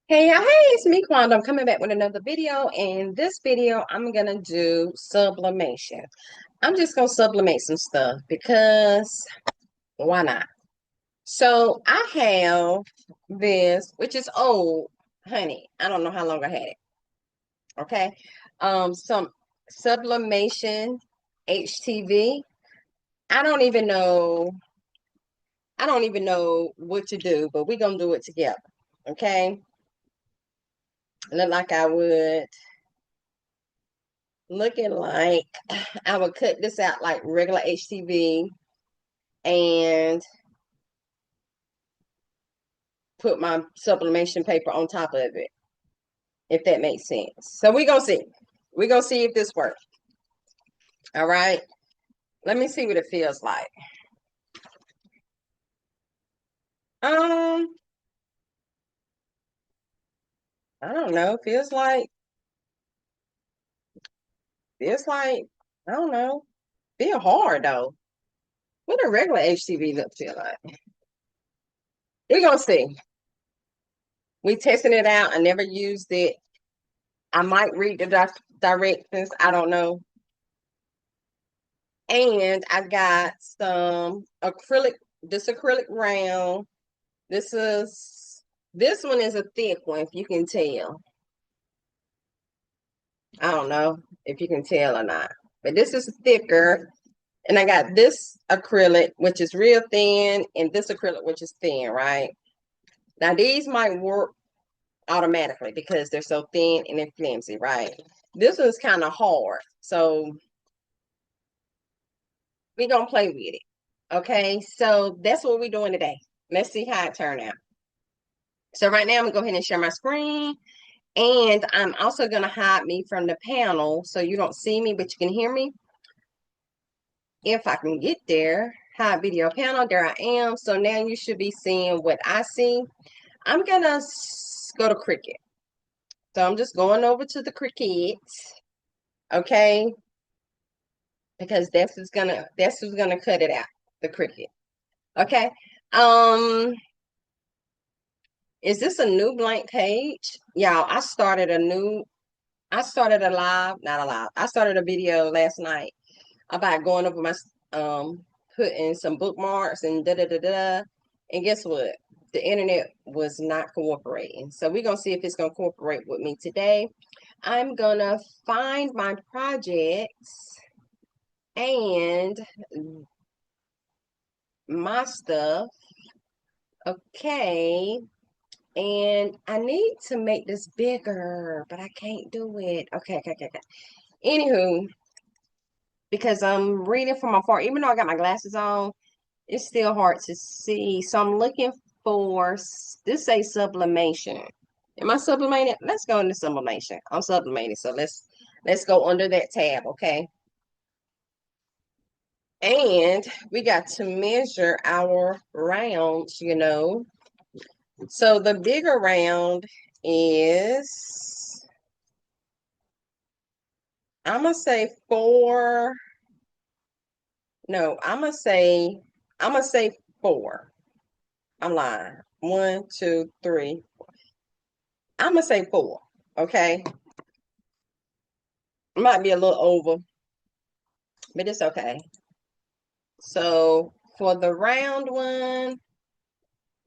Hey, hey, it's me, Kwanda. I'm coming back with another video. And this video, I'm gonna do sublimation. I'm just gonna sublimate some stuff because why not? So I have this, which is old, honey. I don't know how long I had it. Okay. Some sublimation HTV. I don't even know. I don't even know what to do, but we're gonna do it together. Okay. Look like I would. Looking like I would cut this out like regular HTV and put my sublimation paper on top of it, if that makes sense. So we're gonna see. We're gonna see if this works. All right. Let me see what it feels like. Um, I don't know. Feels like I don't know. Feel hard though. What a regular HTV look feel like. We're gonna see. We testing it out. I never used it. I might read the directions. I don't know. And I got some acrylic, this acrylic round. This is this one is a thick one, if you can tell. I don't know if you can tell or not. But this is thicker. And I got this acrylic, which is real thin, and this acrylic, which is thin, right? Now these might work automatically because they're so thin and they're flimsy, right? This one's kind of hard. So we're gonna play with it. Okay, so that's what we're doing today. Let's see how it turned out. So right now I'm gonna go ahead and share my screen, and I'm also gonna hide me from the panel so you don't see me, but you can hear me. If I can get there, hide video panel, there I am. So now you should be seeing what I see. I'm gonna go to Cricut. So I'm just going over to the Cricut, okay? Because that's who's gonna cut it out, the Cricut. Okay. Um, is this a new blank page? Y'all, I started a live, not a live. I started a video last night about going over my putting some bookmarks and da da da da. And guess what? The internet was not cooperating. So we're gonna see if it's gonna cooperate with me today. I'm gonna find my projects and my stuff. Okay. And I need to make this bigger, but I can't do it. Okay. Anywho, because I'm reading from afar, even though I got my glasses on, it's still hard to see. So I'm looking for this say sublimation. Am I sublimated? Let's go into sublimation. I'm sublimated. So let's go under that tab, okay? And we got to measure our rounds, you know. So the bigger round is, I'm gonna say four. No, I'm gonna say four. I'm lying. One, two, three. I'm gonna say four. Okay. It might be a little over, but it's okay. So for the round one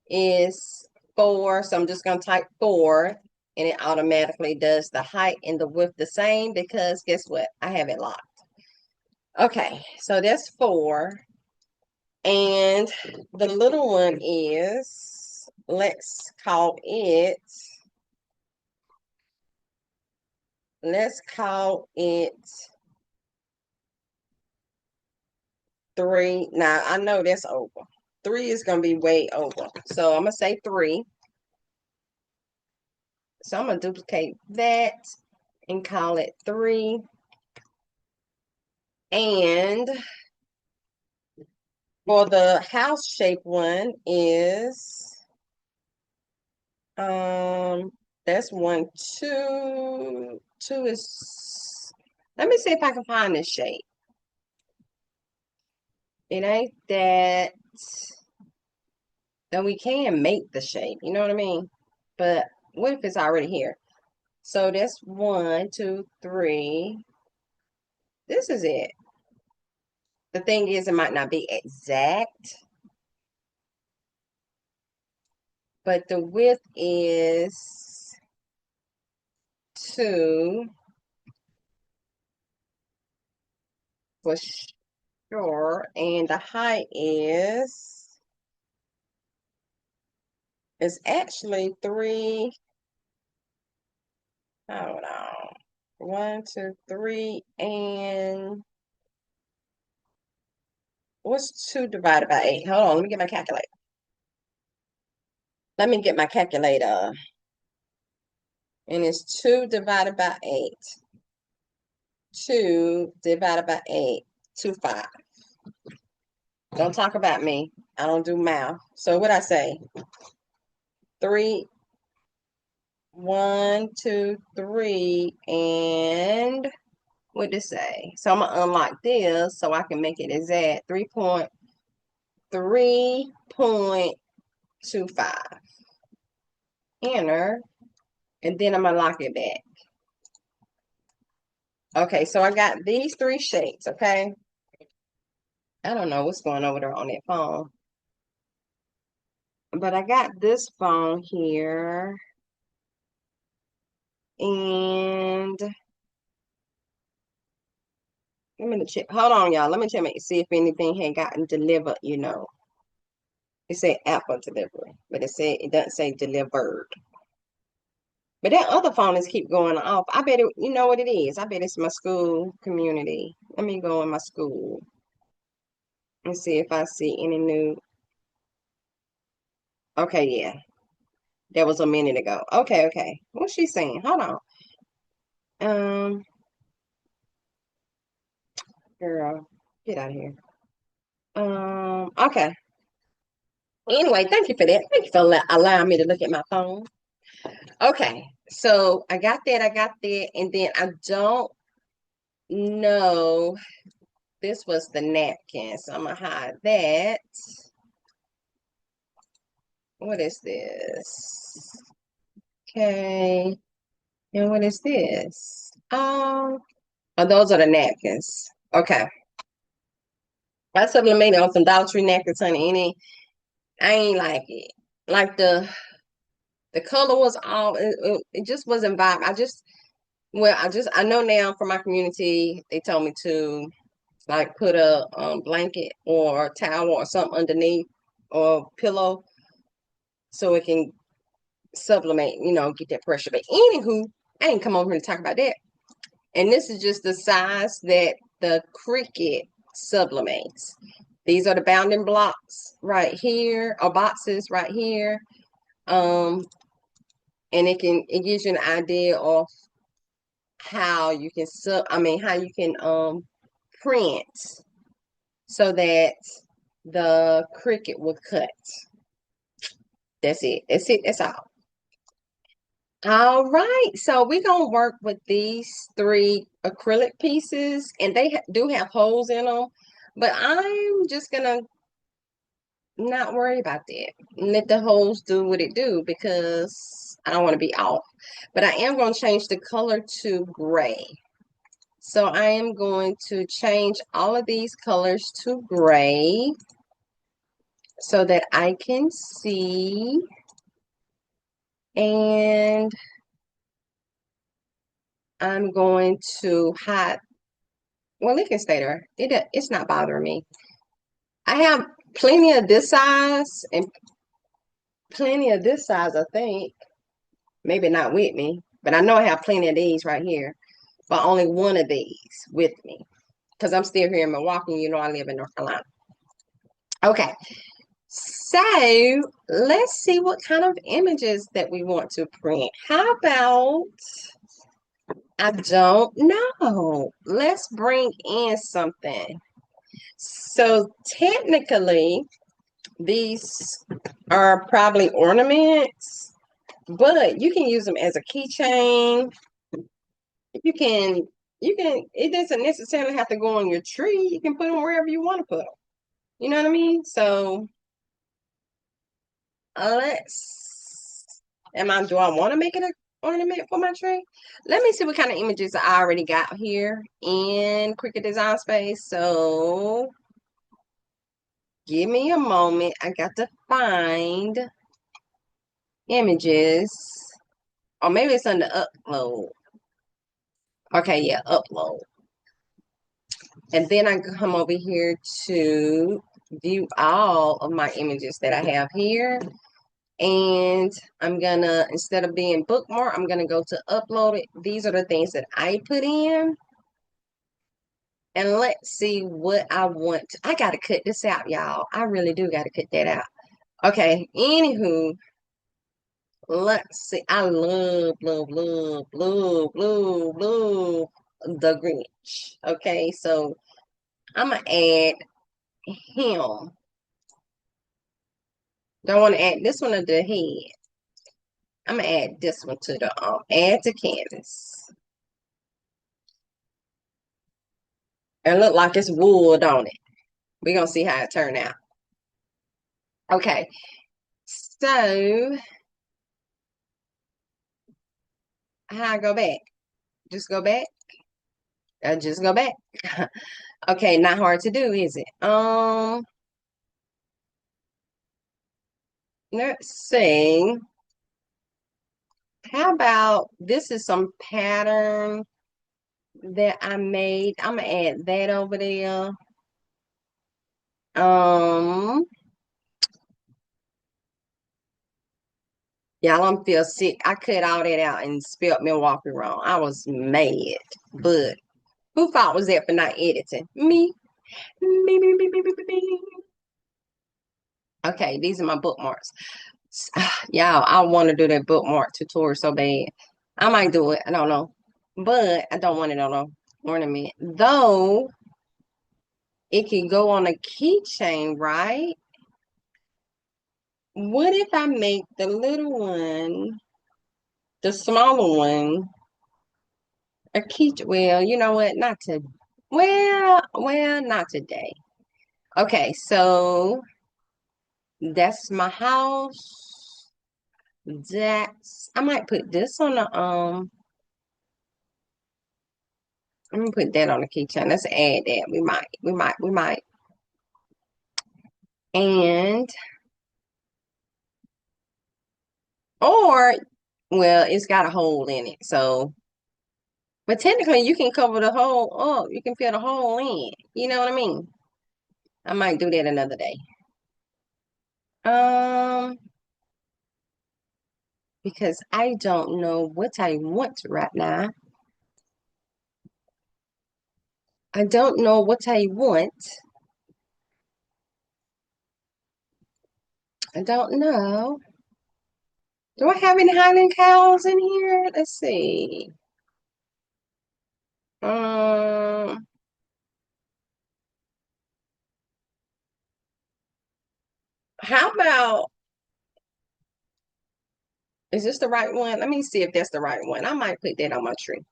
is four. So I'm just gonna type four and it automatically does the height and the width the same because guess what? I have it locked. Okay, so that's four. And the little one is, let's call it three. Now I know that's over. Three is gonna be way over. So I'm gonna say three. So I'm gonna duplicate that and call it three. And for the house shape one is that's one, two. Two is, let me see if I can find this shape. It ain't that, then we can make the shape, you know what I mean? But what if it's already here? So that's 1, 2, 3. This is it. The thing is, it might not be exact, but the width is 2 for sure, and the height is actually 3. Hold on. 1, 2, 3, and what's 2 divided by 8? Hold on, let me get my calculator. Let me get my calculator. And it's 2 divided by 8. 2 divided by 8, 5. Don't talk about me. I don't do math. So what I say? 3, 1, 2, 3, and what did it say? So I'm gonna unlock this so I can make it exact. 3.25. Enter, and then I'm gonna lock it back. Okay, so I got these 3 shapes, okay? I don't know what's going over there on that phone. But I got this phone here. And let me check. Hold on, y'all. Let me check, see if anything had gotten delivered, you know. It said Apple delivery, but it doesn't say delivered. But that other phone is keep going off. I bet it, you know what it is. I bet it's my school community. Let me go in my school and see if I see any new. Okay, yeah. That was a minute ago. Okay, okay. What's she saying? Hold on. Girl, get out of here. Okay. Anyway, thank you for that. Thank you for allowing me to look at my phone. Okay, so I got that, and then I don't know. This was the napkin, so I'm gonna hide that. What is this? Okay, and what is this? Oh, those are the napkins. Okay, I sublimated on some Dollar Tree napkins, honey. I ain't like it. Like the color was all. It just wasn't vibe. I know now from my community, they told me to like put a blanket or a towel or something underneath or pillow so it can sublimate, get that pressure. But anywho, I ain't come over here to talk about that. And this is just the size that the Cricut sublimates. These are the bounding blocks right here, or boxes right here. And it gives you an idea of how you can how you can print so that the Cricut will cut. That's it. That's it. That's all. All right. So we're gonna work with these 3 acrylic pieces, and they do have holes in them, but I'm just gonna not worry about that. Let the holes do what it do because I don't want to be off. But I am going to change the color to gray. So I am going to change all of these colors to gray so that I can see. And I'm going to hide. Well, it can stay there. It's not bothering me. I have plenty of this size and plenty of this size, I think. Maybe not with me, but I know I have plenty of these right here, but only one of these with me because I'm still here in Milwaukee. I live in North Carolina. Okay, so let's see what kind of images that we want to print. How about, I don't know. Let's bring in something. So technically, these are probably ornaments, but you can use them as a keychain. You can, it doesn't necessarily have to go on your tree. You can put them wherever you want to put them. You know what I mean? So let's Do I want to make it an ornament for my tree? Let me see what kind of images I already got here in Cricut Design Space. So give me a moment. I got to find images. Or maybe it's under upload. Okay, yeah, upload. And then I come over here to view all of my images that I have here. And I'm gonna, instead of being bookmark, I'm gonna go to upload it. These are the things that I put in. And let's see what I want. I gotta cut this out, y'all. I really do gotta cut that out. Okay, anywho, let's see. I love, love, love, love, love, love the Grinch. Okay, so I'm gonna add him. Don't want to add this one to the head. I'm gonna add this one to the add to canvas. It look like it's wool, don't it? We're gonna see how it turn out. Okay, so how I go back? Just go back? Just go back. Okay, not hard to do, is it? Let's see. How about this is some pattern that I made. I'm gonna add that over there. Y'all, I'm feel sick. I cut all that out and spelled Milwaukee wrong. I was mad. But who fault was that for not editing? Me. Me, me, me, me, me, me, me. Okay, these are my bookmarks. Y'all, I want to do that bookmark tutorial so bad. I might do it. I don't know. But I don't want it on an ornament. Though it could go on a keychain, right? What if I make the little one, the smaller one, a key? Well, you know what? Not to. Well, not today. Okay, so that's my house. That's I might put this on the I'm gonna put that on the keychain. Let's add that. We might. And or well, it's got a hole in it. So but technically you can cover the hole up. You can fill the hole in. You know what I mean? I might do that another day. Um, because I don't know what I want right now. I don't know what I want. I don't know. Do I have any Highland cows in here? Let's see. Um, how about, is this the right one? Let me see if that's the right one. I might put that on my tree.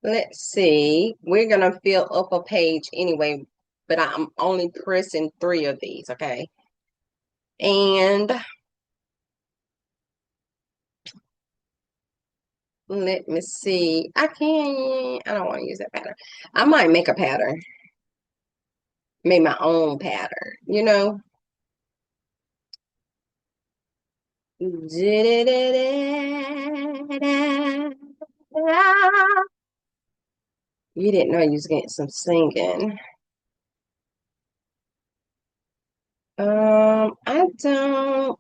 Let's see. We're gonna fill up a page anyway, but I'm only pressing 3 of these, okay? And let me see. I don't want to use that pattern. I might make a pattern. Make my own pattern, you know? You didn't know you was getting some singing. I don't.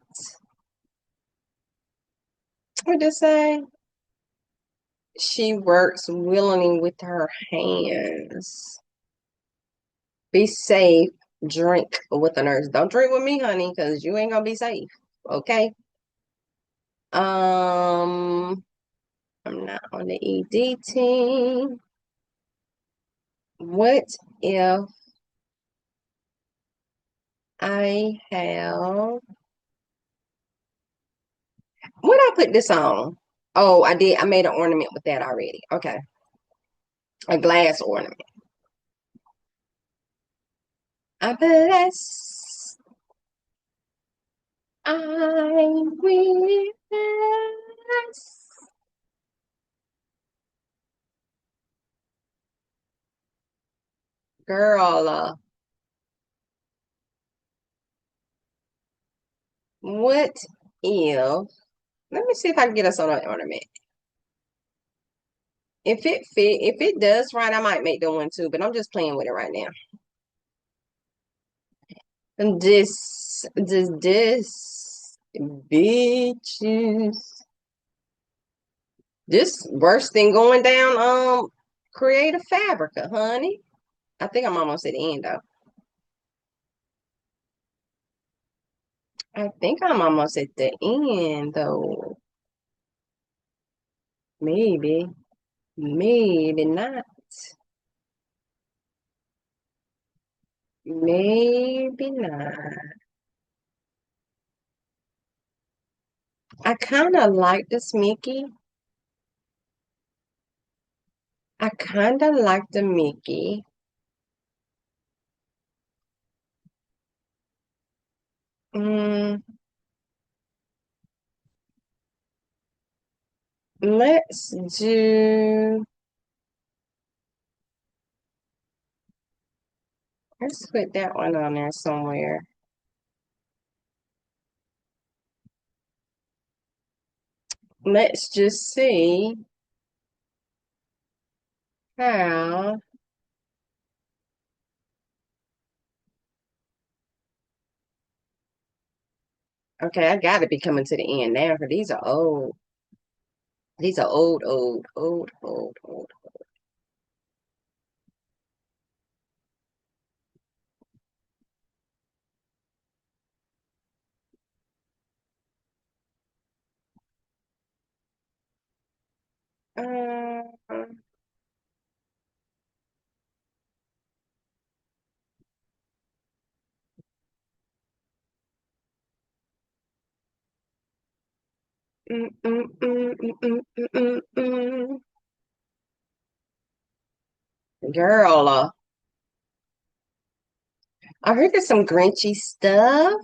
What did it say? She works willingly with her hands. Be safe. Drink with a nurse. Don't drink with me, honey, because you ain't gonna be safe. Okay. I'm not on the ED team. What if I have, what I put this on? Oh, I did. I made an ornament with that already. Okay. A glass ornament. I bless I will. Girl, what if, let me see if I can get us on an ornament. If it does right, I might make the one too, but I'm just playing with it right now. And this, bitches. This worse than going down, Creative Fabrica, honey. I think I'm almost at the end though. I think I'm almost at the end though. Maybe, maybe not. Maybe not. I kind of like this Mickey. I kind of like the Mickey. Mm, let's do, let's put that one on there somewhere. Let's just see how. Okay, I gotta be coming to the end now because these are old. These are old, old, old, old, old. Uh, mm, mm, mm, mm, mm, mm, mm, mm. Girl, I heard there's some Grinchy stuff.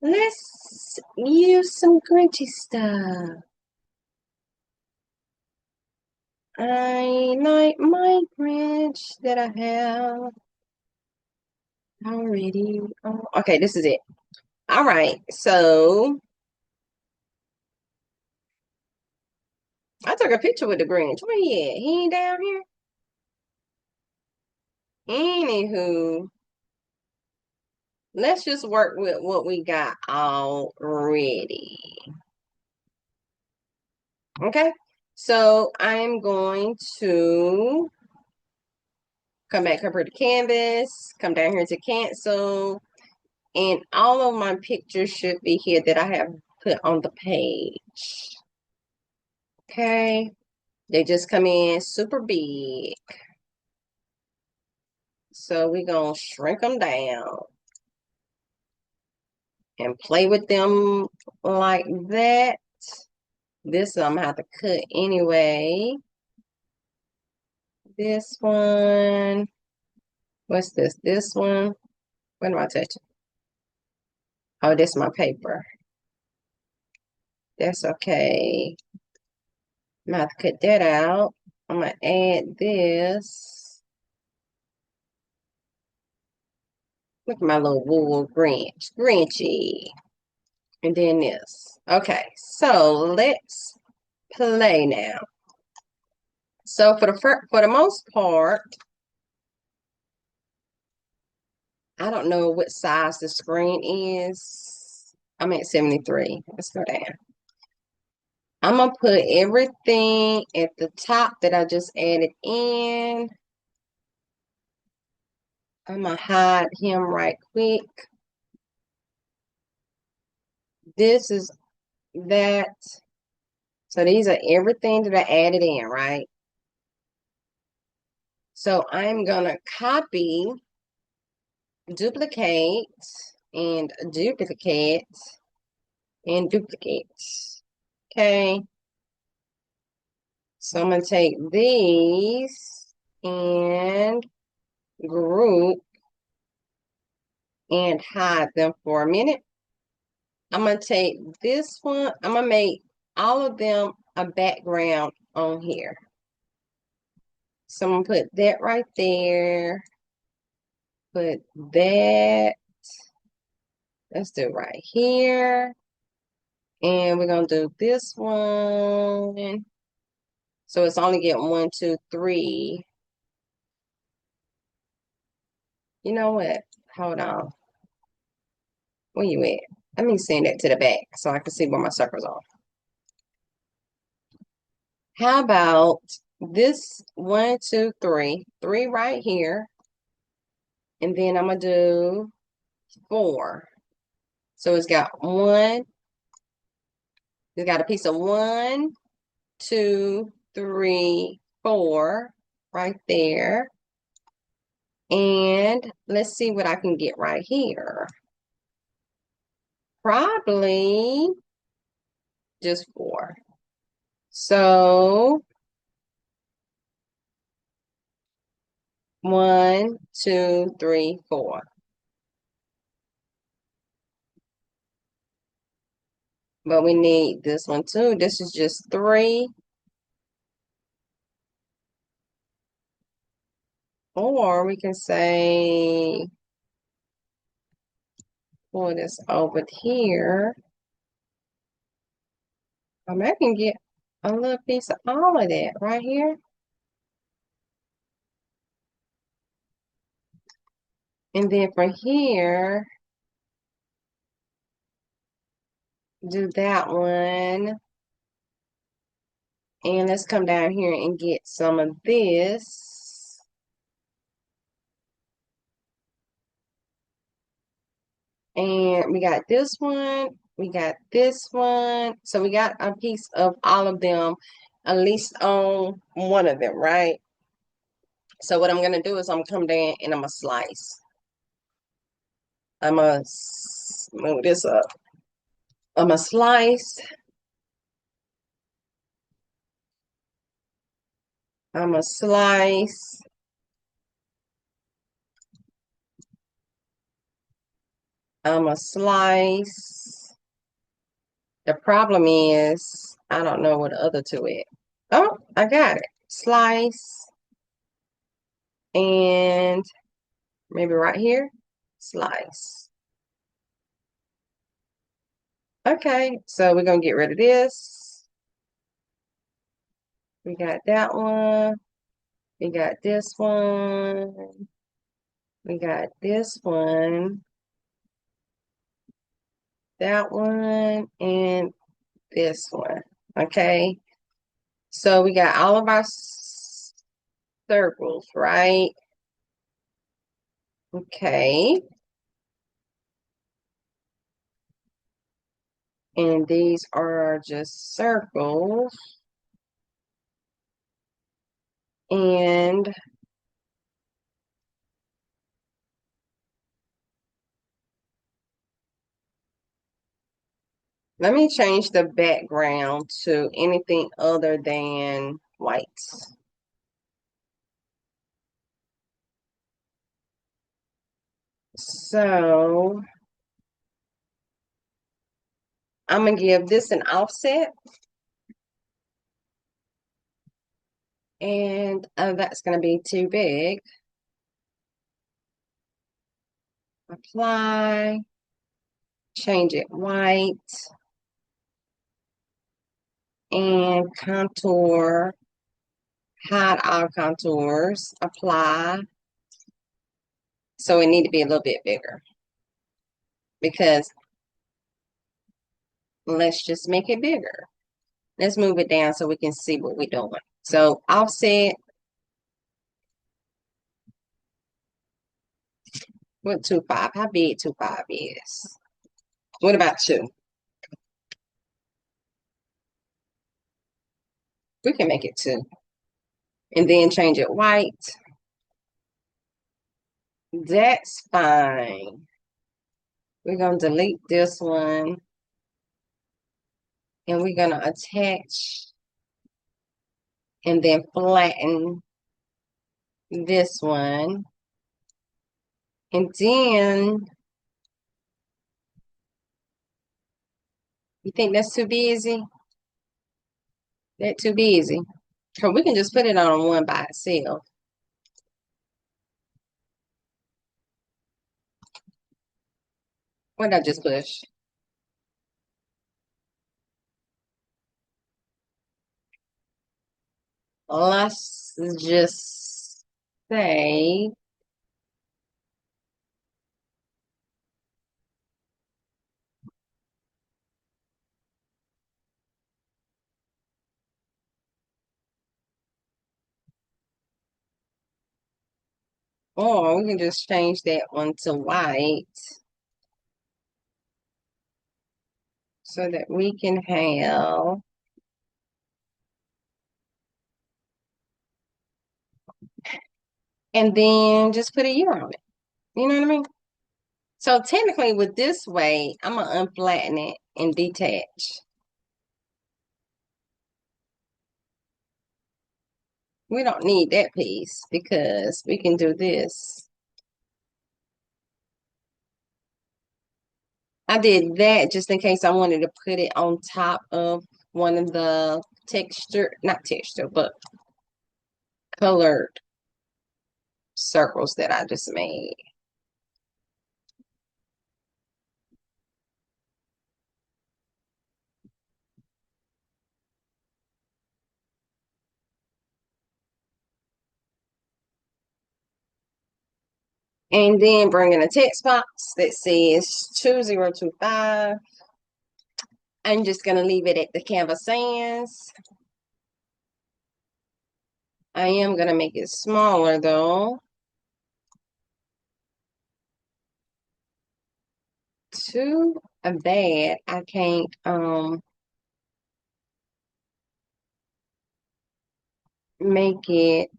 Let's use some Grinchy stuff. I like my Grinch that I have already. Oh, okay, this is it. All right, so I took a picture with the Grinch. Where he at? He ain't down here. Anywho, let's just work with what we got already. Okay, so I'm going to come back over to Canvas, come down here to cancel, and all of my pictures should be here that I have put on the page. Okay, they just come in super big. So we're going to shrink them down and play with them like that. This I'm going to have to cut anyway. This one. What's this? This one. What am I touching? Oh, this is my paper. That's okay. I'm going to have to cut that out. I'm going to add this. Look at my little wool Grinch. Grinchy. And then this. Okay, so let's play now. So for the most part, I don't know what size the screen is. I'm at 73. Let's go down. I'm going to put everything at the top that I just added in. I'm going to hide him right quick. This is that. So these are everything that I added in, right? So I'm going to copy, duplicate, and duplicate, and duplicate. Okay. So I'm going to take these and group and hide them for a minute. I'm going to take this one. I'm going to make all of them a background on here. So I'm going to put that right there. Put that. Let's do it right here. And we're going to do this one. So it's only getting 1, 2, 3. You know what? Hold on. Where you at? Let me send that to the back so I can see where my circles are. How about this 1, 2, 3. 3 right here. And then I'm going to do 4. So it's got a piece of 1, 2, 3, 4 right there. And let's see what I can get right here. Probably just 4. So 1, 2, 3, 4. But we need this one too. This is just 3. Or we can say, pull this over here. I can get a little piece of all of that right here. And then from here, do that one. And let's come down here and get some of this. And we got this one. We got this one. So we got a piece of all of them, at least on one of them, right? So what I'm going to do is I'm going to come down and I'm going to slice. I'm going to move this up. I'm going to slice. I'm going to slice. I'm going to slice. The problem is, I don't know what the other two is. Oh, I got it. Slice. And maybe right here. Slice. Okay, so we're going to get rid of this. We got that one. We got this one. We got this one. That one and this one. Okay, so we got all of our circles, right? Okay. And these are just circles. And let me change the background to anything other than white. So I'm going to give this an offset. And that's going to be too big. Apply. Change it white. And contour. Hide all contours. Apply. So it need to be a little bit bigger. Because let's just make it bigger. Let's move it down so we can see what we're doing. So offset. What 2.5? How big 2.5 is? What about 2? We can make it 2. And then change it white. That's fine. We're going to delete this one. And we're going to attach and then flatten this one. And then You think that's too busy? That too busy? So we can just put it on one by itself. What did I just push? Let's just say, or we can just change that one to white so that we can have, and then just put a year on it. You know what I mean? So technically with this way, I'm gonna unflatten it and detach. We don't need that piece because we can do this. I did that just in case I wanted to put it on top of one of the texture, not texture, but colored circles that I just made. And then bring in a text box that says 2025. I'm just going to leave it at the Canva sans. I am going to make it smaller though. Too bad I can't make it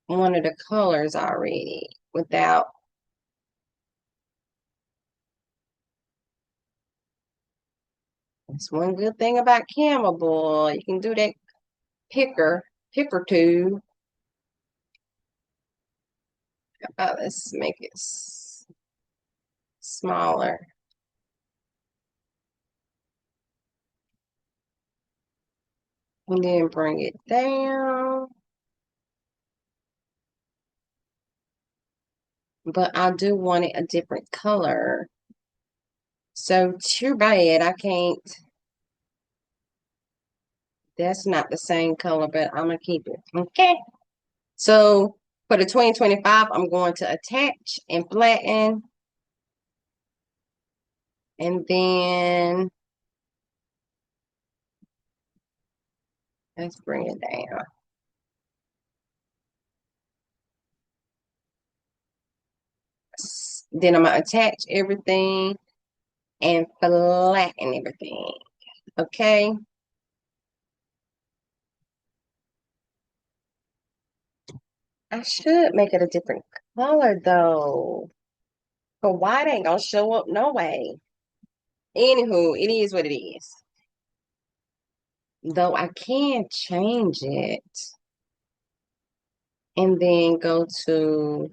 one of the colors already without. That's one good thing about Canva, boy. You can do that picker tool. Let's make it smaller. And then bring it down. But I do want it a different color. So too bad I can't. That's not the same color, but I'm gonna keep it. Okay. So for the 2025, I'm going to attach and flatten. And then let's bring it down. Then I'm gonna attach everything and flatten everything. Okay. I should make it a different color though. But white ain't gonna show up no way. Anywho, it is what it is. Though I can change it and then go to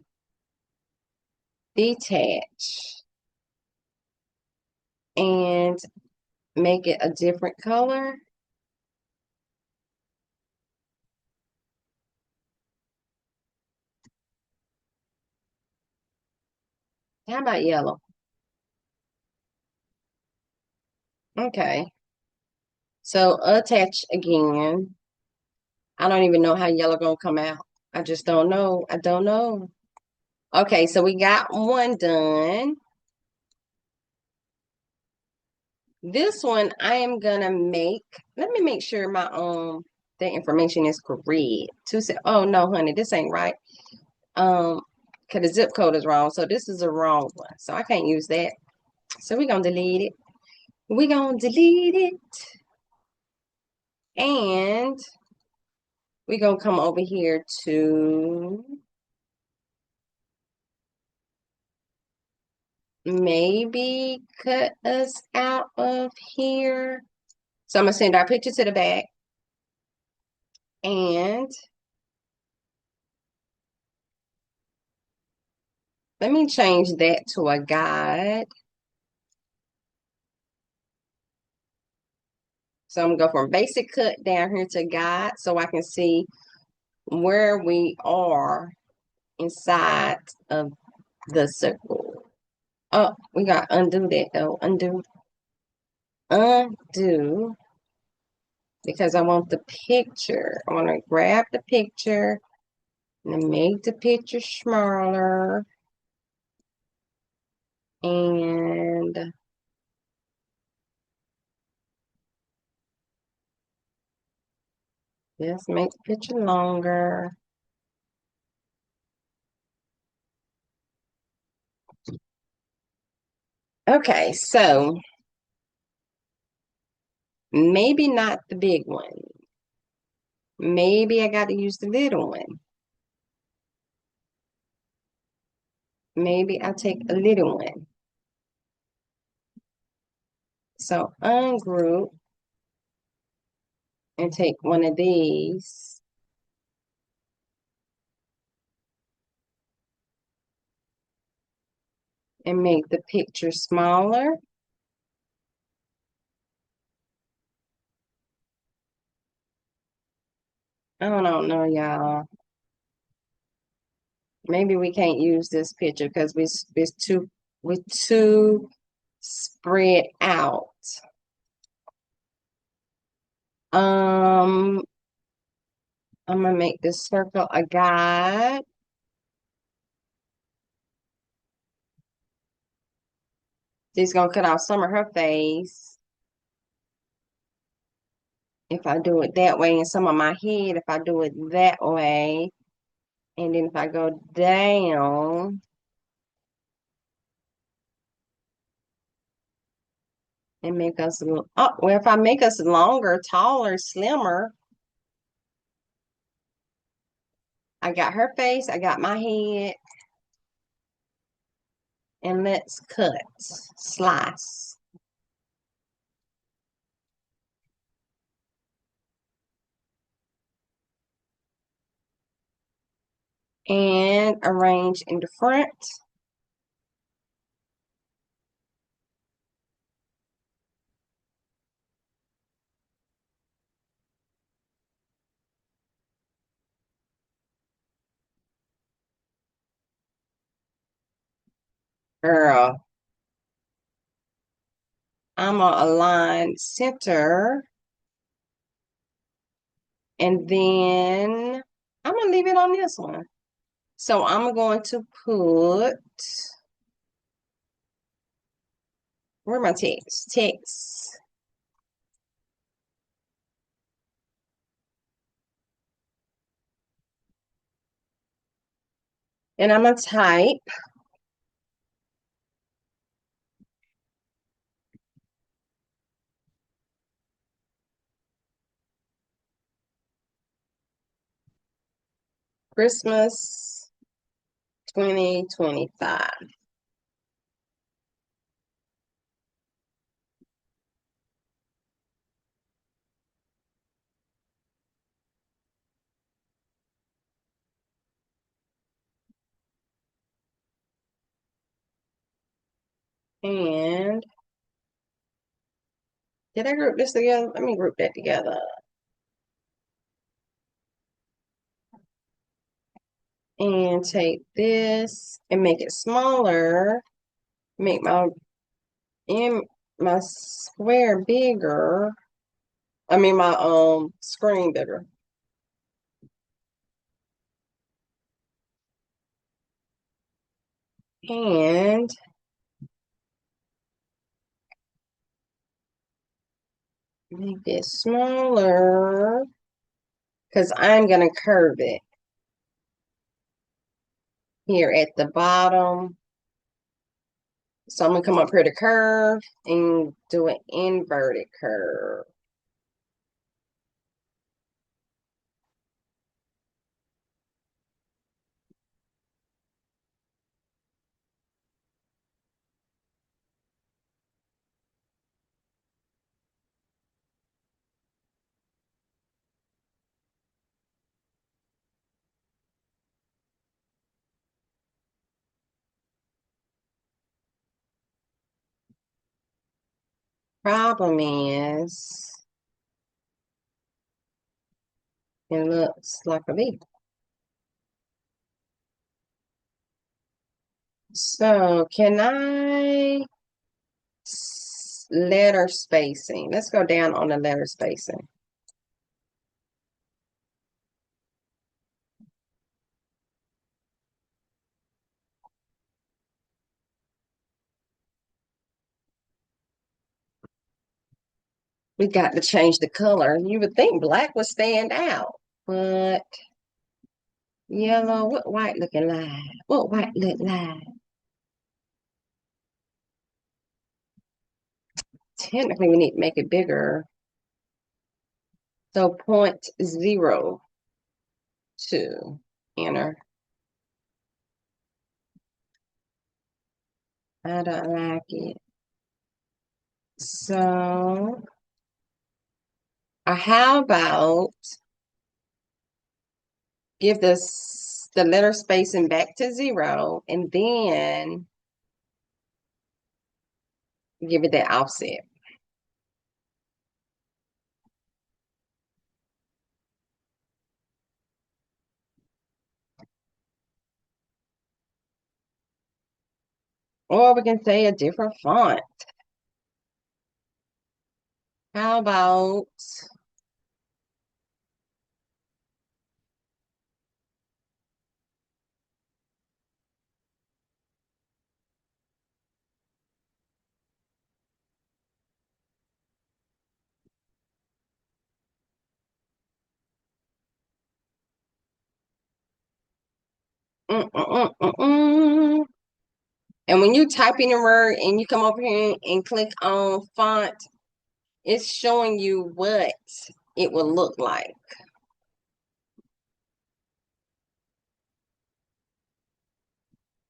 detach and make it a different color. How about yellow? Okay. So attach again. I don't even know how yellow gonna come out. I just don't know. I don't know. Okay, so we got one done. This one I am gonna make. Let me make sure my the information is correct. Oh no, honey, this ain't right. Cause the zip code is wrong. So this is a wrong one. So I can't use that. So we're gonna delete it. We're gonna delete it. And we're gonna come over here to maybe cut us out of here. So I'm gonna send our picture to the back. And let me change that to a guide. So I'm gonna go from basic cut down here to guide so I can see where we are inside of the circle. Oh, we got undo that though. Undo, because I want the picture. I want to grab the picture and make the picture smaller. And just make the picture longer. Okay, so maybe not the big one. Maybe I got to use the little one. Maybe I'll take a little one. So ungroup and take one of these. And make the picture smaller. I don't know, y'all. Maybe we can't use this picture because we're too spread out. I'm gonna make this circle a guide. She's gonna cut off some of her face if I do it that way, and some of my head if I do it that way. And then if I go down and make us oh, well, if I make us longer, taller, slimmer, I got her face, I got my head, and let's cut, slice. And arrange in the front. Girl, I'm gonna align center, and then I'm gonna leave it on this one. So I'm going to put, where my text? Text. And I'm gonna type Christmas 2025. And did I group this together? Let me group that together. And take this and make it smaller. Make in my square bigger. I mean my screen bigger. And make it smaller because I'm gonna curve it here at the bottom. So I'm gonna come up here to curve and do an inverted curve. Problem is It looks like a V. So can I letter spacing? Let's go down on the letter spacing. We got to change the color. You would think black would stand out, but yellow, what white looking like? What white look like? Technically, we need to make it bigger. So 0.02, enter. I don't like it. So, how about give this the letter spacing back to 0 and then give it that offset. Or we can say a different font. How about and when you type in a word and you come over here and click on font, it's showing you what it will look like.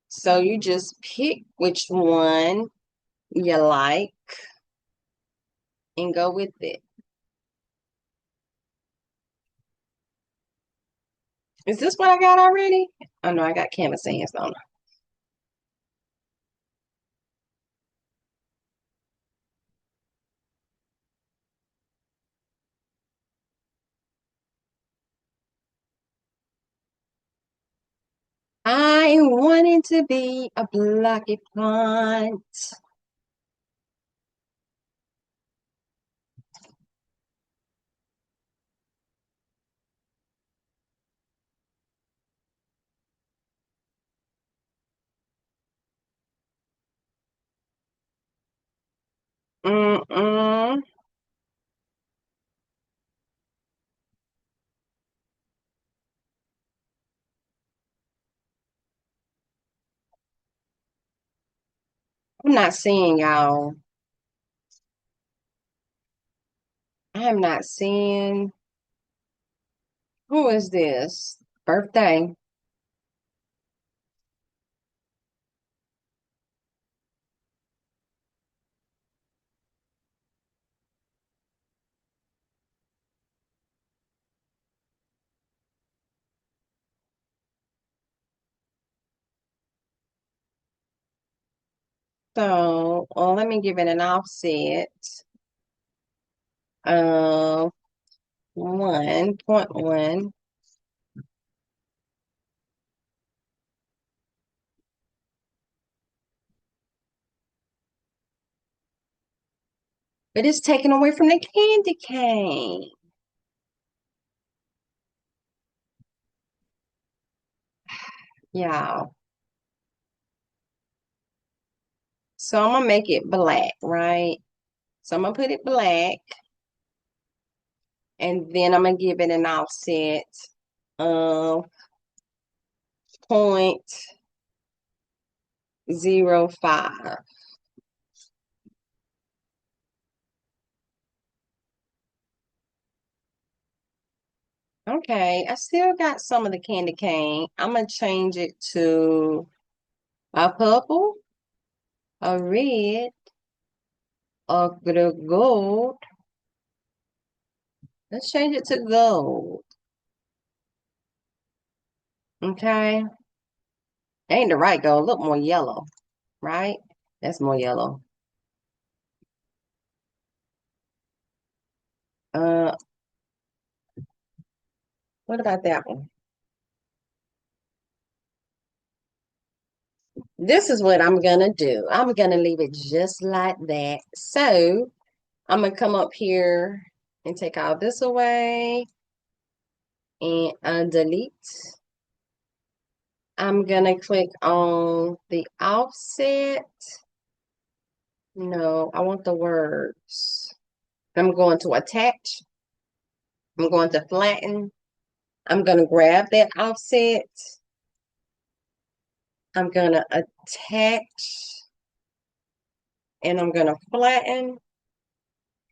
So you just pick which one you like and go with it. Is this what I got already? Oh no, I got canvas hands on. I wanted to be a blocky font. Mm-mm. I'm not seeing y'all. I am not seeing. Who is this? Birthday. So, well, let me give it an offset of 1.1. But it's taken away from the candy cane. Y'all. So I'm gonna make it black, right? So I'm gonna put it black, and then I'm gonna give it an offset of 0.05. Okay, I still got some of the candy cane. I'm gonna change it to a purple, a red, a gold. Let's change it to gold. Okay. Ain't the right gold. Look more yellow, right? That's more yellow. Uh, What about that one? This is what I'm gonna do. I'm gonna leave it just like that. So I'm gonna come up here and take all this away and delete. I'm gonna click on the offset. No, I want the words. I'm going to attach. I'm going to flatten. I'm gonna grab that offset. I'm gonna attach and I'm gonna flatten.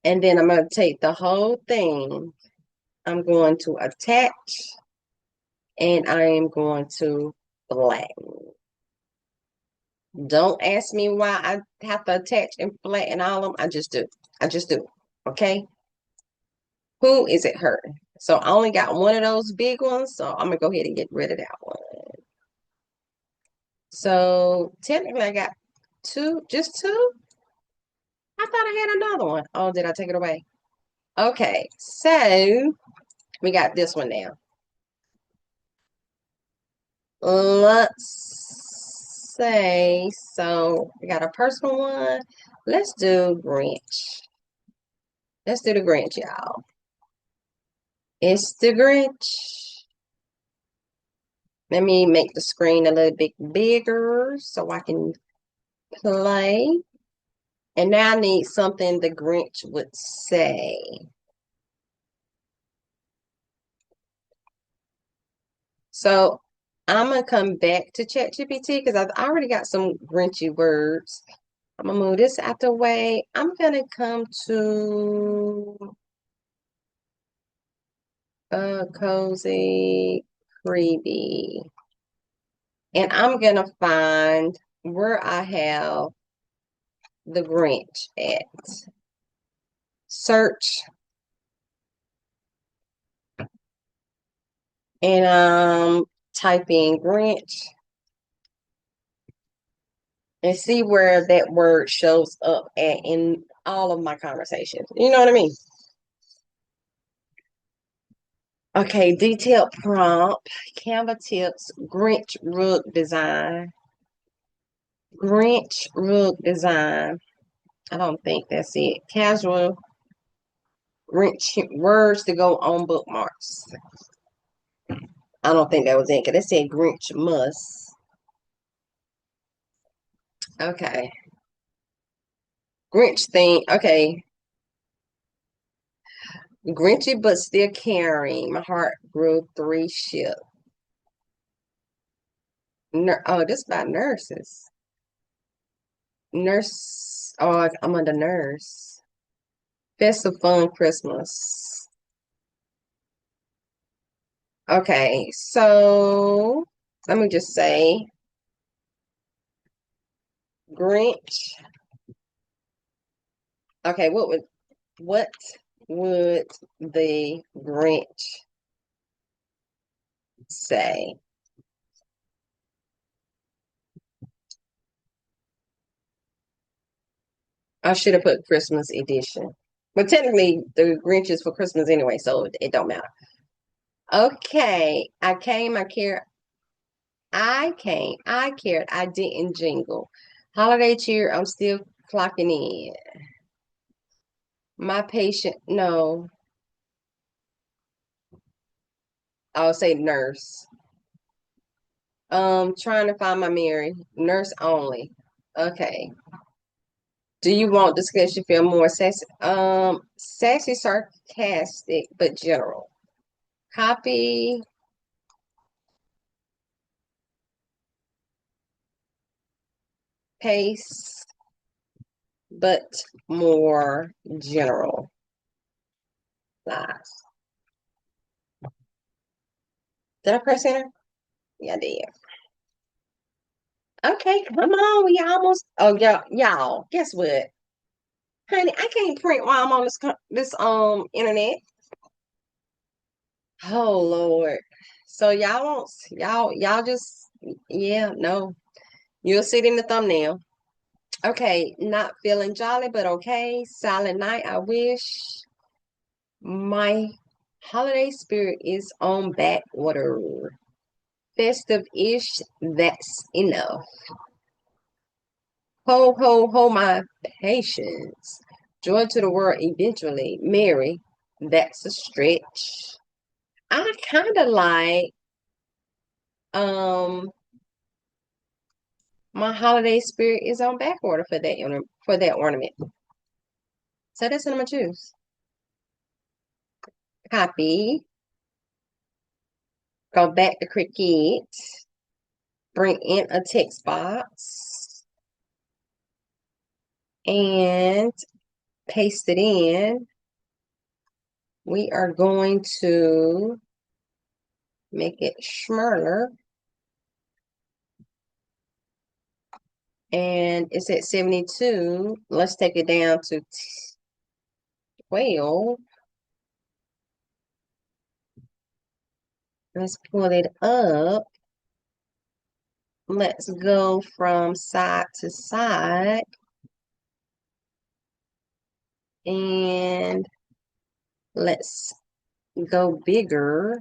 And then I'm gonna take the whole thing. I'm going to attach and I am going to flatten. Don't ask me why I have to attach and flatten all of them. I just do. I just do. Okay. Who is it hurting? So I only got one of those big ones. So I'm gonna go ahead and get rid of that one. So technically I got two, just two. I thought I had another one. Oh, did I take it away? Okay. So we got this one now. Let's say, so we got a personal one. Let's do Grinch. Let's do the Grinch, y'all. It's the Grinch. Let me make the screen a little bit bigger so I can play. And now I need something the Grinch would say. So I'm going to come back to ChatGPT because I've already got some Grinchy words. I'm going to move this out the way. I'm going to come to cozy, creepy. And I'm going to find where I have the Grinch at. Search. And I'm typing Grinch. And see where that word shows up at in all of my conversations. You know what I mean? Okay, detailed prompt, Canva tips, Grinch rug design. Grinch rug design. I don't think that's it. Casual Grinch words to go on bookmarks. I don't think that was it because it said Grinch must. Okay. Grinch thing. Okay. Grinchy but still caring. My heart grew 3 ship. Oh, this is about nurses. Nurse. Oh, I'm under nurse. Best of fun Christmas. Okay, so let me just say Grinch. Okay, what would the Grinch say? I should have put Christmas edition. But technically the Grinch is for Christmas anyway, so it don't matter. Okay, I came, I cared, I came, I cared, I didn't jingle. Holiday cheer, I'm still clocking in. My patient, no, I'll say nurse. Trying to find my Mary, nurse only. Okay. Do you want discussion feel more sassy? Sassy, sarcastic, but general. Copy, paste, but more general. Nice. Did I press enter? Yeah, I did. Okay, come on. We almost. Oh, y'all. Guess what, honey? I can't print while I'm on this internet. Oh Lord. So y'all won't. Y'all just. Yeah, no. You'll see it in the thumbnail. Okay, not feeling jolly, but okay. Silent night. I wish my Holiday spirit is on back order. Festive-ish, that's enough. Ho, ho, ho, my patience. Joy to the world eventually. Mary, that's a stretch. I kind of like um my holiday spirit is on back order for that ornament. So that's what I'm gonna choose. Copy. Go back to Cricut. Bring in a text box and paste it in. We are going to make it smaller. And it's at 72. Let's take it down to 12. Let's pull it up. Let's go from side to side. And let's go bigger.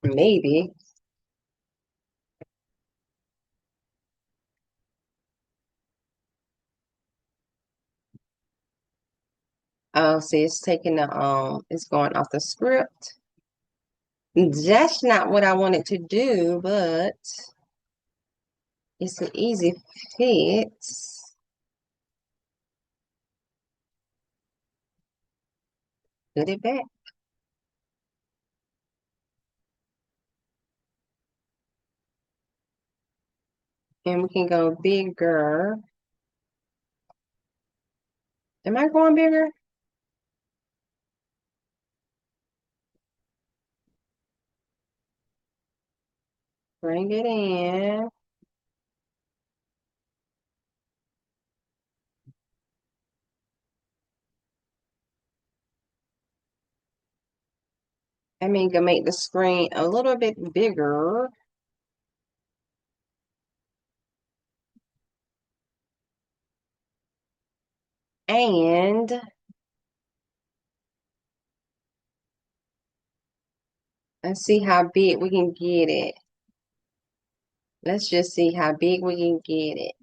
Maybe. Oh, see, it's taking it's going off the script. That's not what I wanted to do, but it's an easy fix. Put it back. And we can go bigger. Am I going bigger? Bring it in. I mean, can make the screen a little bit bigger. And let's see how big we can get it. Let's just see how big we can get it.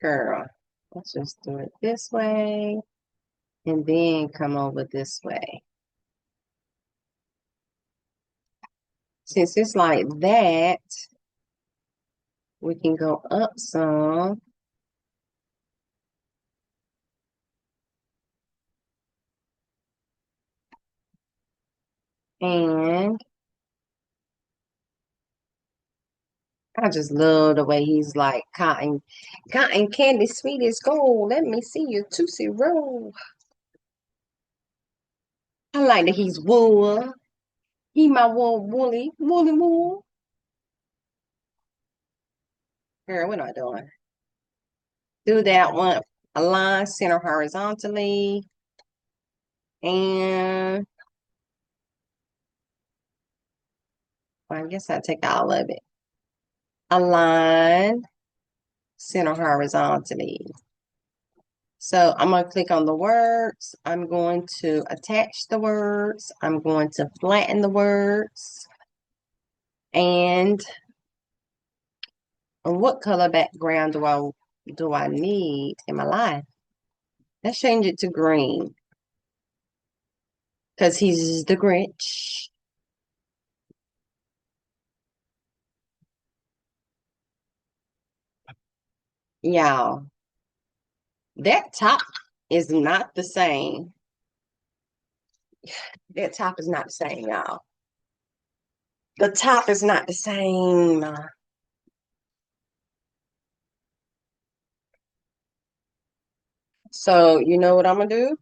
Girl, let's just do it this way and then come over this way. Since it's like that, we can go up some. And I just love the way he's like cotton candy, sweet as gold. Let me see your Tootsie Roll. I like that he's wool. He my woolly wool. Girl, what am I doing? Do that one. Align center horizontally. And well, I guess I take all of it. Align center horizontally. So I'm going to click on the words. I'm going to attach the words. I'm going to flatten the words. And what color background do I need in my life? Let's change it to green. Because he's the Grinch. Y'all, that top is not the same. That top is not the same, y'all. The top is not the same. So, you know what I'm going to do?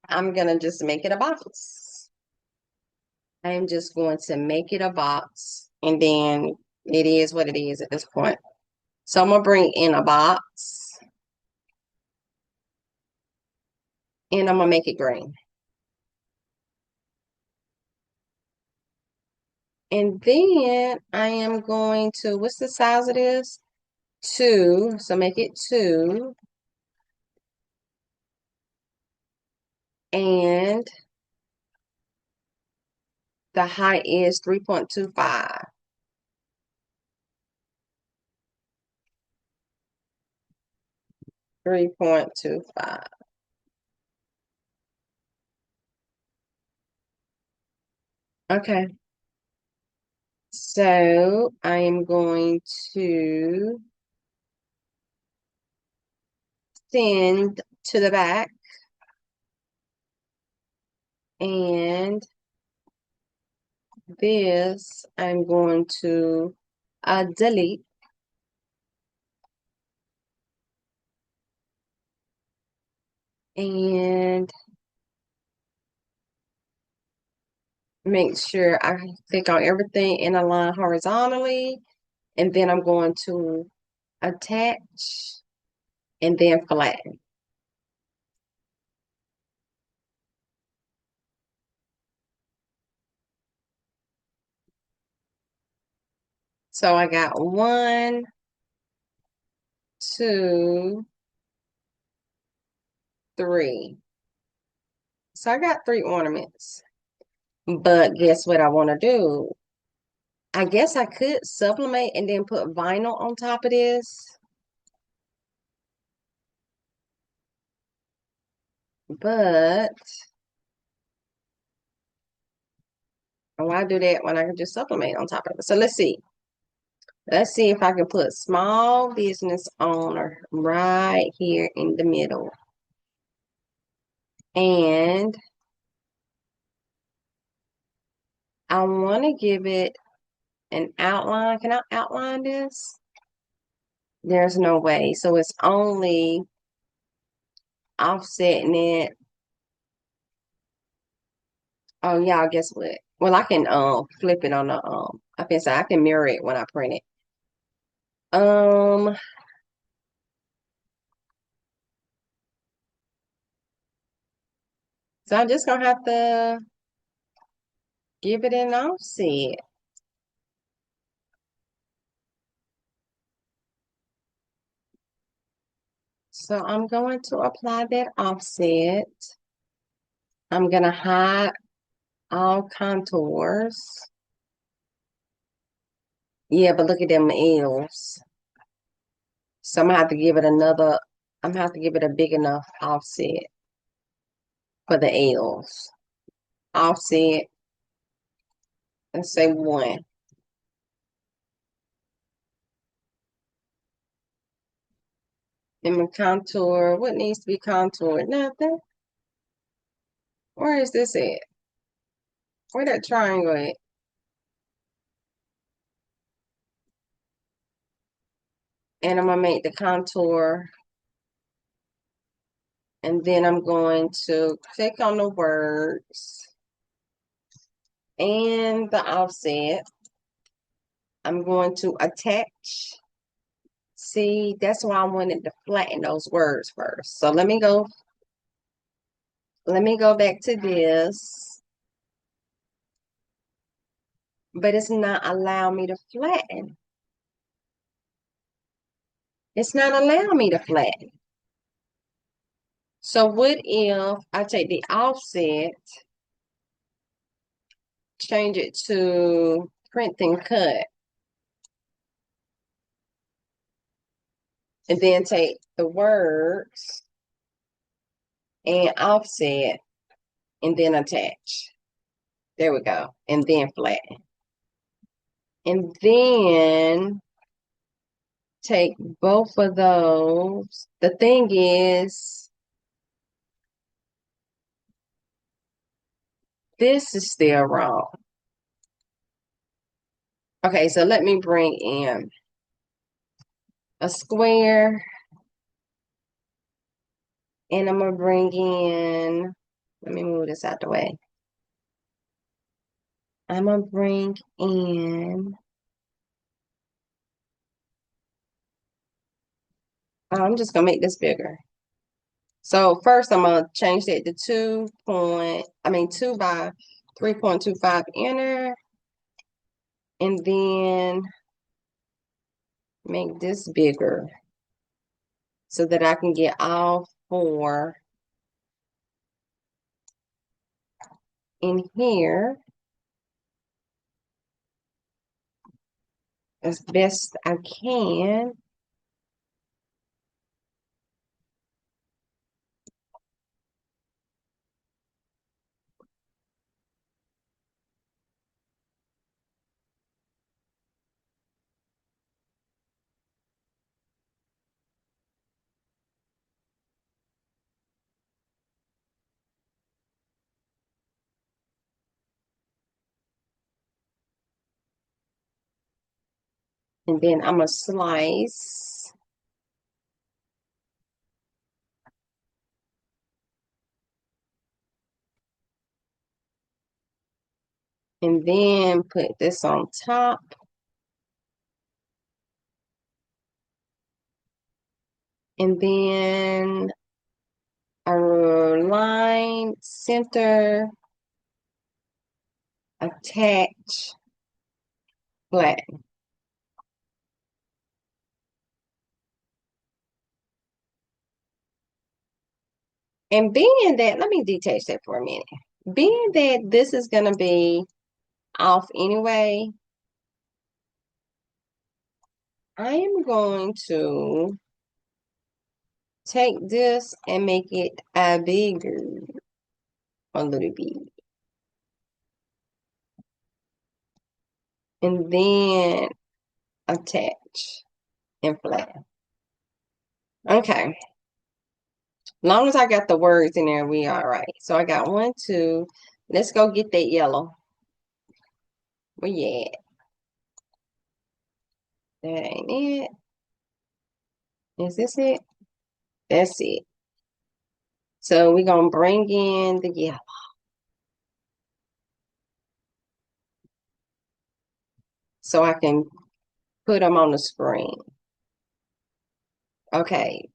I'm going to just make it a box. I'm just going to make it a box. And then it is what it is at this point. So I'm going to bring in a box. And I'm going to make it green. And then I am going to, what's the size of this? 2, so make it 2. And the height is 3.25. 3.25. Okay. So I am going to send to the back, and this I'm going to delete, and make sure I click on everything and align horizontally, and then I'm going to attach and then flatten. So I got 1, 2, 3. So I got 3 ornaments. But guess what I want to do? I guess I could sublimate and then put vinyl on top of this. But why do that when I can just sublimate on top of it? So let's see. Let's see if I can put small business owner right here in the middle. And I want to give it an outline. Can I outline this? There's no way. So it's only offsetting it. Oh, yeah, guess what? Well, I can flip it on the I can say I can mirror it when I print it. Um, so I'm just gonna have to give it an offset. So I'm going to apply that offset. I'm gonna hide all contours. Yeah, but look at them L's. So I'm gonna have to give it another, I'm gonna have to give it a big enough offset for the L's. Offset and say 1. And my contour, what needs to be contoured? Nothing. Where is this at? Where that triangle at? And I'm gonna make the contour, and then I'm going to click on the words and the offset. I'm going to attach. See, that's why I wanted to flatten those words first. So let me go back to this, but it's not allowing me to flatten. It's not allowing me to flatten. So what if I take the offset, change it to print and cut, and then take the words and offset and then attach. There we go. And then flatten. And then take both of those. The thing is, this is still wrong. Okay, so let me bring in a square, and I'm gonna bring in, let me move this out the way. I'm gonna bring in, I'm just gonna make this bigger. So first I'm gonna change that to 2 by 3.25 inner. And then make this bigger so that I can get all four in here as best I can. And then I'm going to slice. And then put this on top. And then a line, center, attach, flatten. And being that, let me detach that for a minute. Being that this is going to be off anyway, I am going to take this and make it bigger a little bit. And then attach and flatten. Okay. Long as I got the words in there, we all right. So I got 1, 2. Let's go get that yellow. Where you at? That ain't it. Is this it? That's it. So we're going to bring in the yellow. So I can put them on the screen. Okay.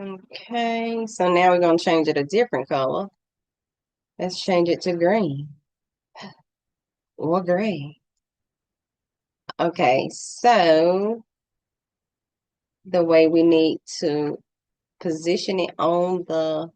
Okay, so now we're going to change it a different color. Let's change it to green or gray. Okay, so the way we need to position it on the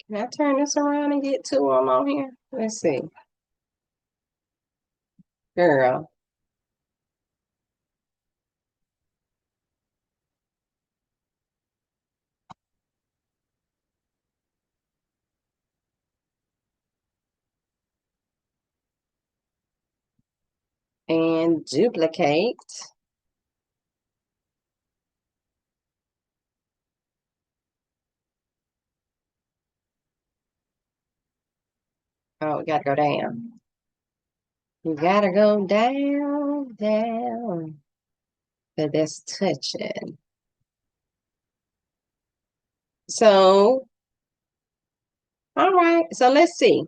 can I turn this around and get 2 of them on here? Let's see. Girl. And duplicate. Oh, we gotta go down. You gotta go down, down. So that's touching. So, all right. So let's see.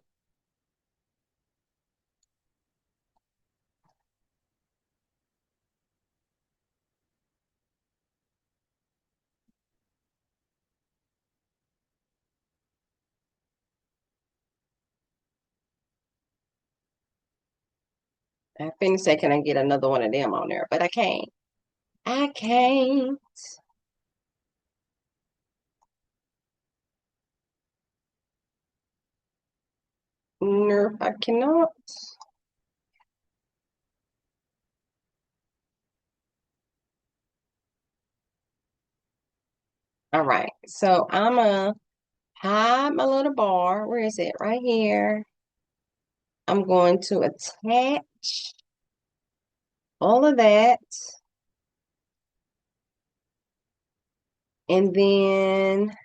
I finna say, can I get another one of them on there? But I can't. I can't. Nope, I cannot. All right. So I'm gonna hide my little bar. Where is it? Right here. I'm going to attach all of that. And then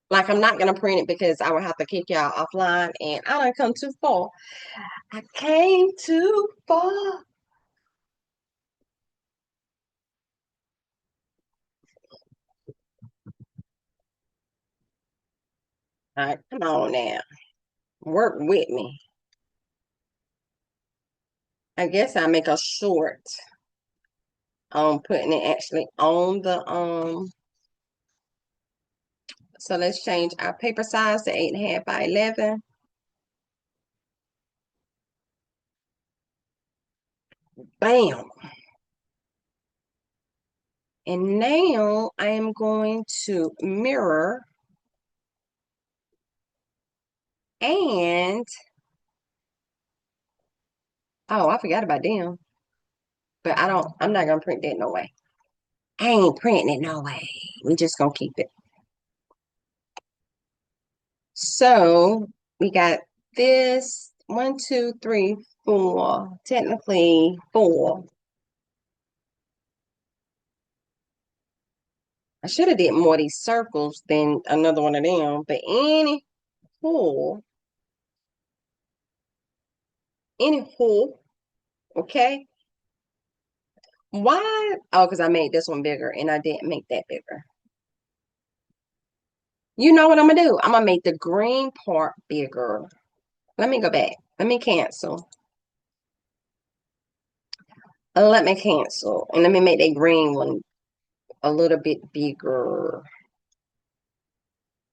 Like, I'm not gonna print it because I would have to kick y'all offline, and I done come too far. I came too far. All right, come on now. Work with me. I guess I make a short putting it actually on the so let's change our paper size to 8.5 by 11. Bam. And now I am going to mirror and oh, I forgot about them. But I'm not gonna print that no way. I ain't printing it no way. We just gonna keep it. So we got this 1, 2, 3, 4. Technically 4. I should have did more of these circles than another one of them. But anywho, okay. Why? Oh, because I made this one bigger and I didn't make that bigger. You know what I'm gonna do? I'm gonna make the green part bigger. Let me go back. Let me cancel. Let me cancel. And let me make that green one a little bit bigger.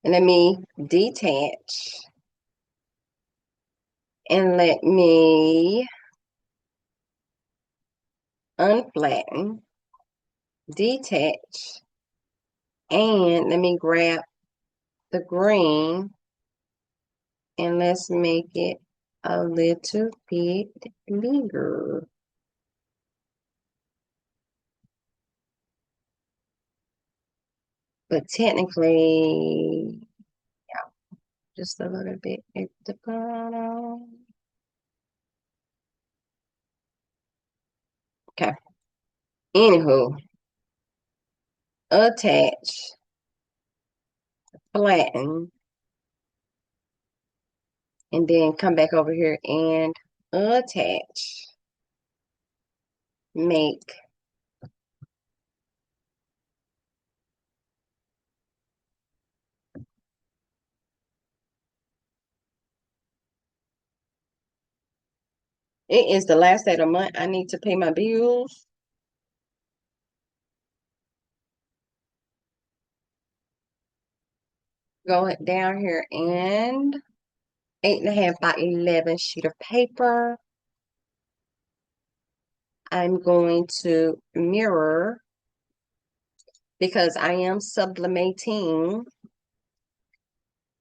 And let me detach. And let me unflatten. Detach. And let me grab the green. And let's make it a little bit bigger. But technically, yeah, just a little bit at the bottom. Okay. Anywho, attach, flatten, and then come back over here and attach, make. It is the last day of the month. I need to pay my bills. Go down here and 8.5 by 11 sheet of paper. I'm going to mirror because I am sublimating,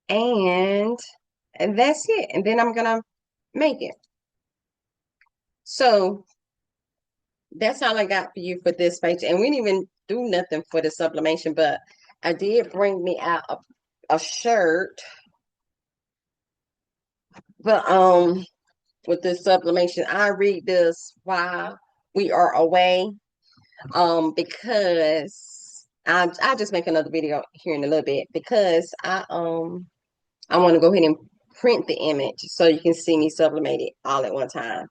and that's it. And then I'm gonna make it. So that's all I got for you for this page. And we didn't even do nothing for the sublimation, but I did bring me out a shirt. But with this sublimation, I read this while we are away. Because I'll just make another video here in a little bit because I want to go ahead and print the image so you can see me sublimate it all at one time.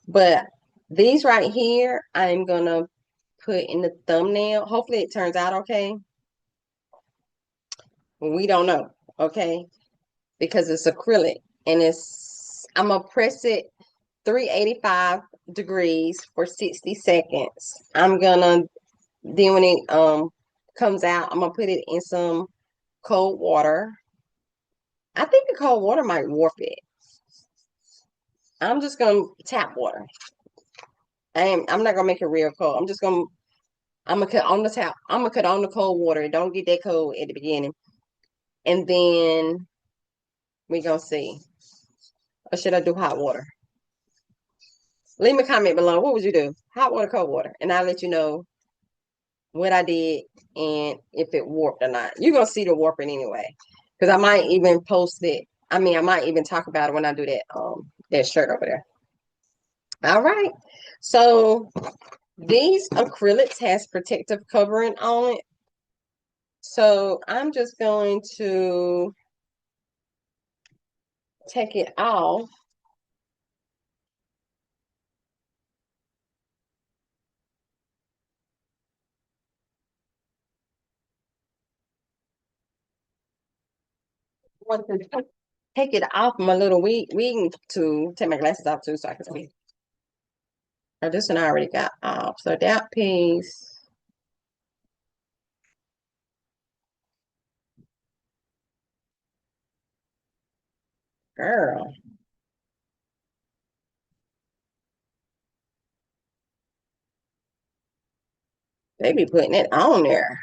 But these right here, I'm gonna put in the thumbnail. Hopefully it turns out okay. We don't know, okay? Because it's acrylic and I'm gonna press it 385 degrees for 60 seconds. I'm gonna then when it comes out, I'm gonna put it in some cold water. I think the cold water might warp it. I'm just gonna tap water. I'm not gonna make it real cold. I'm gonna cut on the tap. I'm gonna cut on the cold water. Don't get that cold at the beginning. And then we gonna see. Or should I do hot water? Leave me a comment below. What would you do? Hot water, cold water? And I'll let you know what I did and if it warped or not. You're gonna see the warping anyway. Because I might even post it. I mean, I might even talk about it when I do that shirt over there. All right. So these acrylics has protective covering on it. So I'm just going to take it off. Want to take it off my little weeding tool. Take my glasses off too so I can see. Oh, this one I already got off. So that piece, girl, they be putting it on there.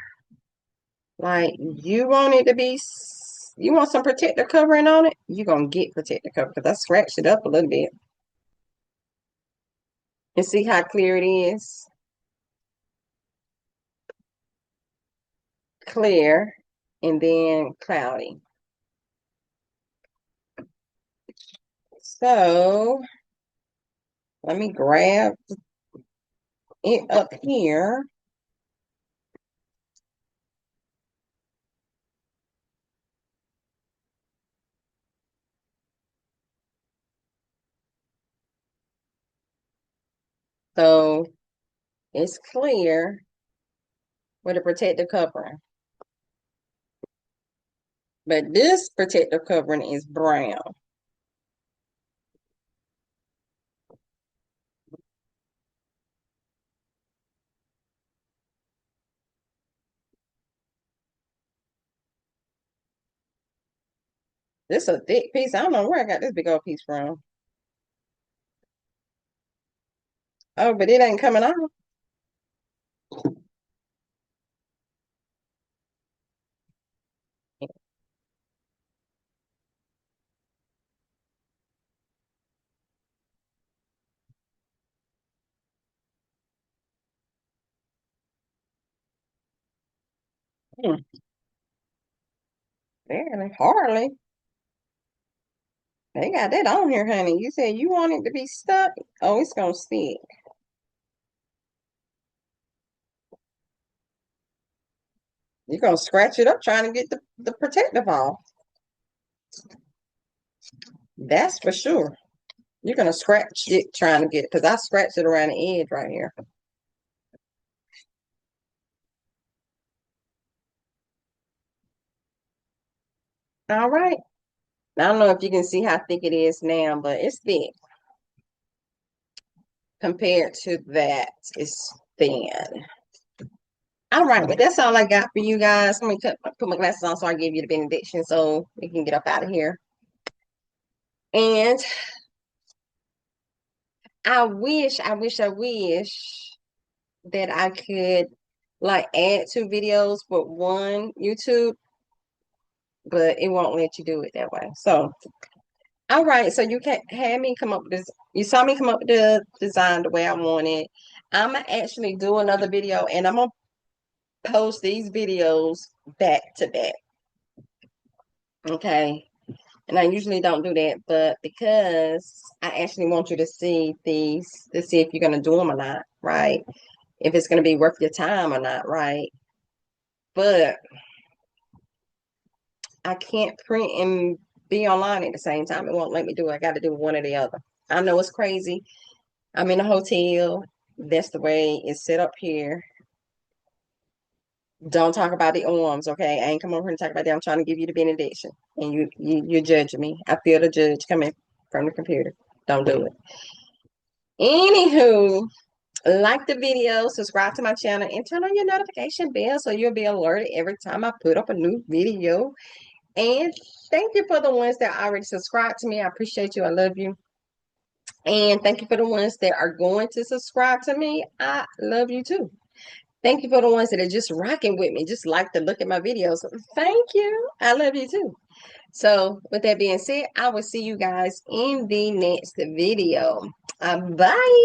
Like you want it to be, you want some protective covering on it, you gonna get protective cover because I scratched it up a little bit. And see how clear it is? Clear and then cloudy. So let me grab it up here. So it's clear with a protective covering. But this protective covering is brown. This is a thick piece. I don't know where I got this big old piece from. Oh, but it ain't coming off. Hmm. Barely, hardly. They got that on here, honey. You said you want it to be stuck. Oh, it's gonna stick. You're gonna scratch it up trying to get the protective off. That's for sure. You're gonna scratch it trying to get it because I scratched it around the edge right here. All right. I don't know if you can see how thick it is now, but it's thick compared to that. It's thin. All right, but that's all I got for you guys. Let me put my glasses on so I give you the benediction so we can get up out of here. And I wish that I could like add two videos with one YouTube, but it won't let you do it that way. So, all right, so you can have me come up with this. You saw me come up with the design the way I want it. I'm gonna actually do another video and I'm gonna post these videos back to back. Okay. And I usually don't do that, but because I actually want you to see these to see if you're gonna do them or not, right? If it's gonna be worth your time or not, right? But I can't print and be online at the same time. It won't let me do it. I got to do one or the other. I know it's crazy. I'm in a hotel. That's the way it's set up here. Don't talk about the arms, okay? I ain't come over here and talk about that. I'm trying to give you the benediction, and you're judging me. I feel the judge coming from the computer. Don't do it. Anywho, like the video, subscribe to my channel, and turn on your notification bell so you'll be alerted every time I put up a new video. And thank you for the ones that already subscribed to me. I appreciate you. I love you. And thank you for the ones that are going to subscribe to me. I love you too. Thank you for the ones that are just rocking with me, just like to look at my videos. Thank you. I love you too. So, with that being said, I will see you guys in the next video. Bye.